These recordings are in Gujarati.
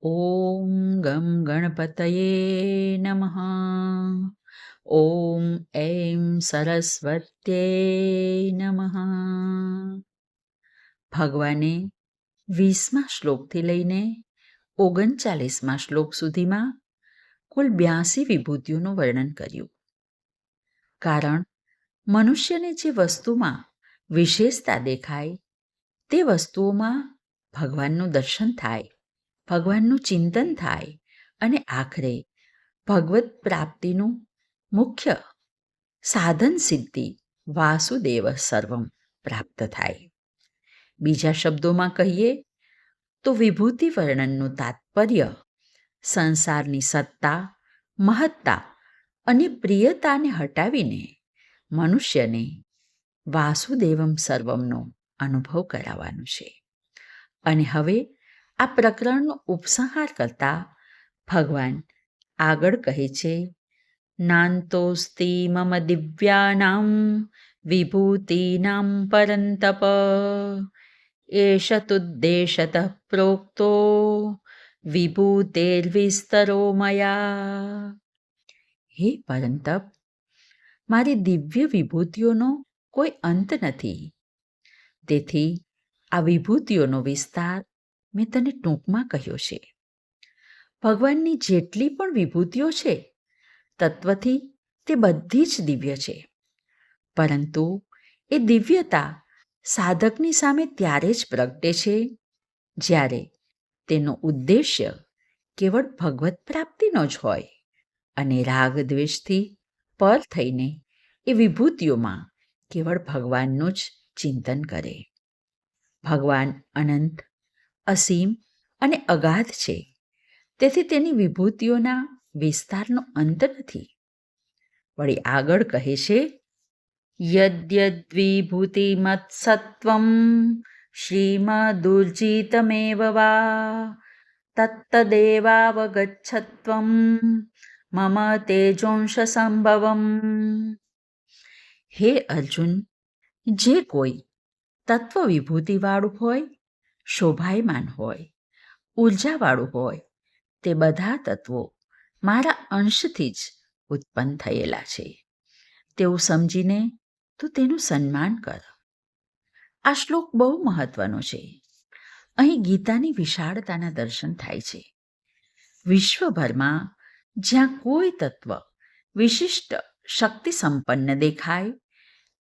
ॐ गं गणपतये नमः। ॐ ऐं સરસ્વત્યે નમઃ. ભગવાને 20મા શ્લોકથી લઈને 39મા શ્લોક સુધીમાં કુલ 82 વિભૂતિઓનું વર્ણન કર્યું. કારણ મનુષ્યને જે વસ્તુમાં વિશેષતા દેખાય તે વસ્તુઓમાં ભગવાનનું દર્શન થાય, ભગવાનનું ચિંતન થાય અને આખરે ભગવત પ્રાપ્તિનું મુખ્ય સાધન સિદ્ધિ વાસુદેવ સર્વમ પ્રાપ્ત થાય. બીજા શબ્દોમાં કહીએ તો વિભૂતિ વર્ણનનું તાત્પર્ય સંસારની સત્તા, મહત્તા અને પ્રિયતાને હટાવીને મનુષ્યને વાસુદેવમ સર્વમનો અનુભવ કરાવવાનો છે. અને હવે આ પ્રકરણનો ઉપસંહાર કરતા ભગવાન આગળ કહે છે, નાંતોસ્તિ મમ દિવ્યાનામ વિભૂતિનામ પરંતપ એષ તુદ્દેશતઃ પ્રોક્તો વિભૂતેર્વિસ્તરો મયા. હે પરંતપ, મારી દિવ્ય વિભૂતિઓનો કોઈ અંત નથી. તેથી આ વિભૂતિઓનો વિસ્તાર મેં તને ટૂંકમાં કહ્યો છે. ભગવાનની જેટલી પણ વિભૂતિઓ છે તત્વથી તે બધી જ દિવ્ય છે, પરંતુ એ દિવ્યતા સાધકની સામે ત્યારે જ પ્રગટે છે જ્યારે તેનો ઉદ્દેશ્ય કેવળ ભગવત પ્રાપ્તિનો જ હોય અને રાગ દ્વેષથી પર થઈને એ વિભૂતિઓમાં કેવળ ભગવાનનું જ ચિંતન કરે. ભગવાન અનંત, અસીમ અને અગાધ છે, તેથી તેની વિભૂતિઓના વિસ્તારનો અંત નથી. વળી આગળ કહે છે, યદ્યદ્વિભૂતિમત્સત્વં શ્રીમદુર્જિતમેવ વા તત્તદેવાવગચ્છત્વં મમ તેજોંશ સંભવમ. હે અર્જુન, જે કોઈ તત્વ વિભૂતિવાળું હોય, શોભાયમાન હોય, ઉર્જાવાળું હોય, તે બધા તત્વો મારા અંશથી જ ઉત્પન્ન થયેલા છે તેવું સમજીને તું તેનું સન્માન કર. આ શ્લોક બહુ મહત્વનો છે. અહીં ગીતાની વિશાળતાના દર્શન થાય છે. વિશ્વભરમાં જ્યાં કોઈ તત્વ વિશિષ્ટ શક્તિ સંપન્ન દેખાય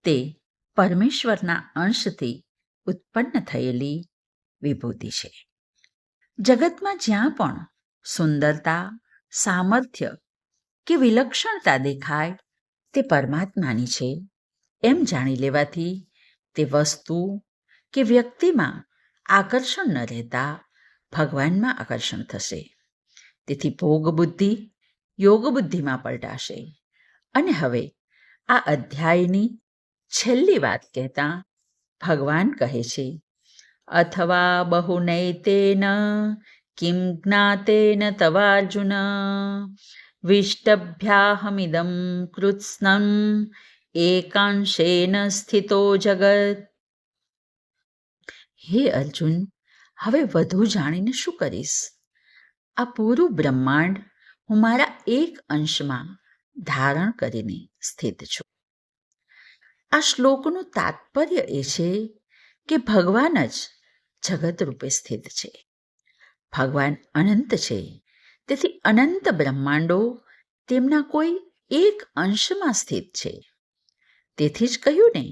તે પરમેશ્વરના અંશથી ઉત્પન્ન થયેલી વિભૂતિ છે. જગતમાં જ્યાં પણ સુંદરતા, સામર્થ્ય કે વિલક્ષણતા દેખાય તે પરમાત્માની છે એમ જાણી લેવાથી તે વસ્તુ કે વ્યક્તિમાં આકર્ષણ ન રહેતા ભગવાનમાં આકર્ષણ થશે. તેથી ભોગ બુદ્ધિ યોગ બુદ્ધિમાં પલટાશે. અને હવે આ અધ્યાયની છેલ્લી વાત કહેતા ભગવાન કહે છે, અથવા બહુનૈતેન કિમ જ્ઞાતેન તવાર્જુન વિષ્ટભ્યાહમિદં કૃત્સ્નં એકાંશેન સ્થિતો જગત. હે અર્જુન, હવે વધુ જાણીને શું કરીશ? આ પૂરું બ્રહ્માંડ હું મારા એક અંશમાં ધારણ કરીને સ્થિત છું. આ શ્લોકનું તાત્પર્ય એ છે કે ભગવાન જ જગત રૂપે સ્થિત છે. ભગવાન અનંત છે, તેથી અનંત બ્રહ્માંડો તેમના કોઈ એક અંશમાં સ્થિત છે. તેથી જ કહ્યું ને,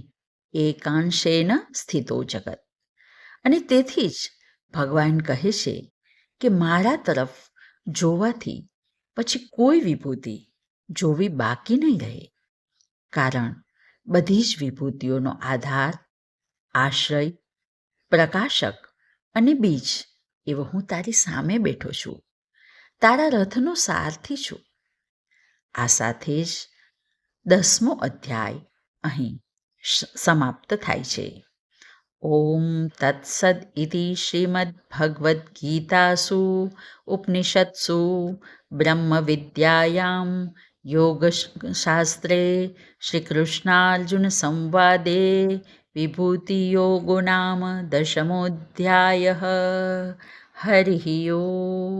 એકાંશેન સ્થિતો જગત. અને તેથી જ ભગવાન કહે છે કે મારા તરફ જોવાથી પછી કોઈ વિભૂતિ જોવી બાકી નહીં રહે. કારણ બધી જ વિભૂતિઓનો આધાર, આશ્રય, પ્રકાશક અને બીજ એવો હું તારી સામે બેઠો છું, તારા રથનો સારથી છું. આ સાથે જ 10મો અધ્યાય અહીં સમાપ્ત થાય છે. ઓમ તત્સદ ઇતિ શ્રીમદ્ ભગવદ્ ગીતાસુ ઉપનિષત્સુ બ્રહ્મ વિદ્યાયામ યોગશાસ્ત્રે શ્રી કૃષ્ણાર્જુન સંવાદે વિભૂતિયોગો નામ 10મોऽધ્યાયઃ. હરિ ઓમ.